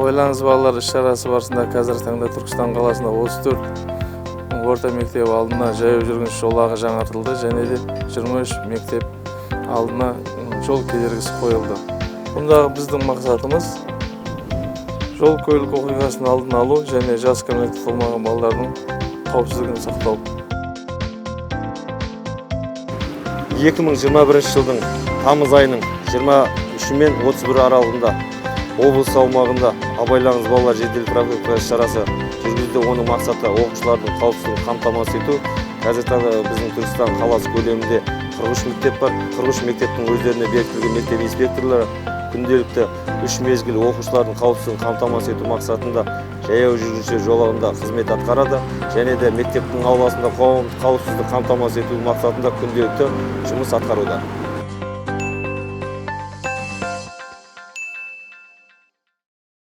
Абайлаңыз балалар іс-шарасы барысында қазіргі таңда Түркістан қаласында 34 орта мектеп алдына жаяу жүргінші жолағы жаңартылды, және де 23 мектеп алдына жол кедергісі қойылды. Бұндағы біздің мақсатымыз жол көлік оқиғасының алдын алу және жас кәмелетке толмаған балалардың қауіпсіздігін сақтау. 2021 жылдың тамыз айының 23 мен 31 аралығында облыс аумағында Абайлаңыз балалар жедел профилактика іс-шарасы жүргізілді. Оның мақсаты оқушылардың қауіпсіздігін қамтамасыз ету. Қазіргі таңда біздің Түркістан қаласы көлемінде 43 мектеп бар. 43 мектептің өздеріне бекітілген мектеп инспекторлары күнделікті 3 мезгіл оқушылардың қауіпсіздігін қамтамасыз ету мақсатында жаяу жүргінші жолағында қызмет атқарады, және де мектептің ауласында қауіпсіздік қамтамасыз ету мақсатында күнделікті жұмыс атқаруда.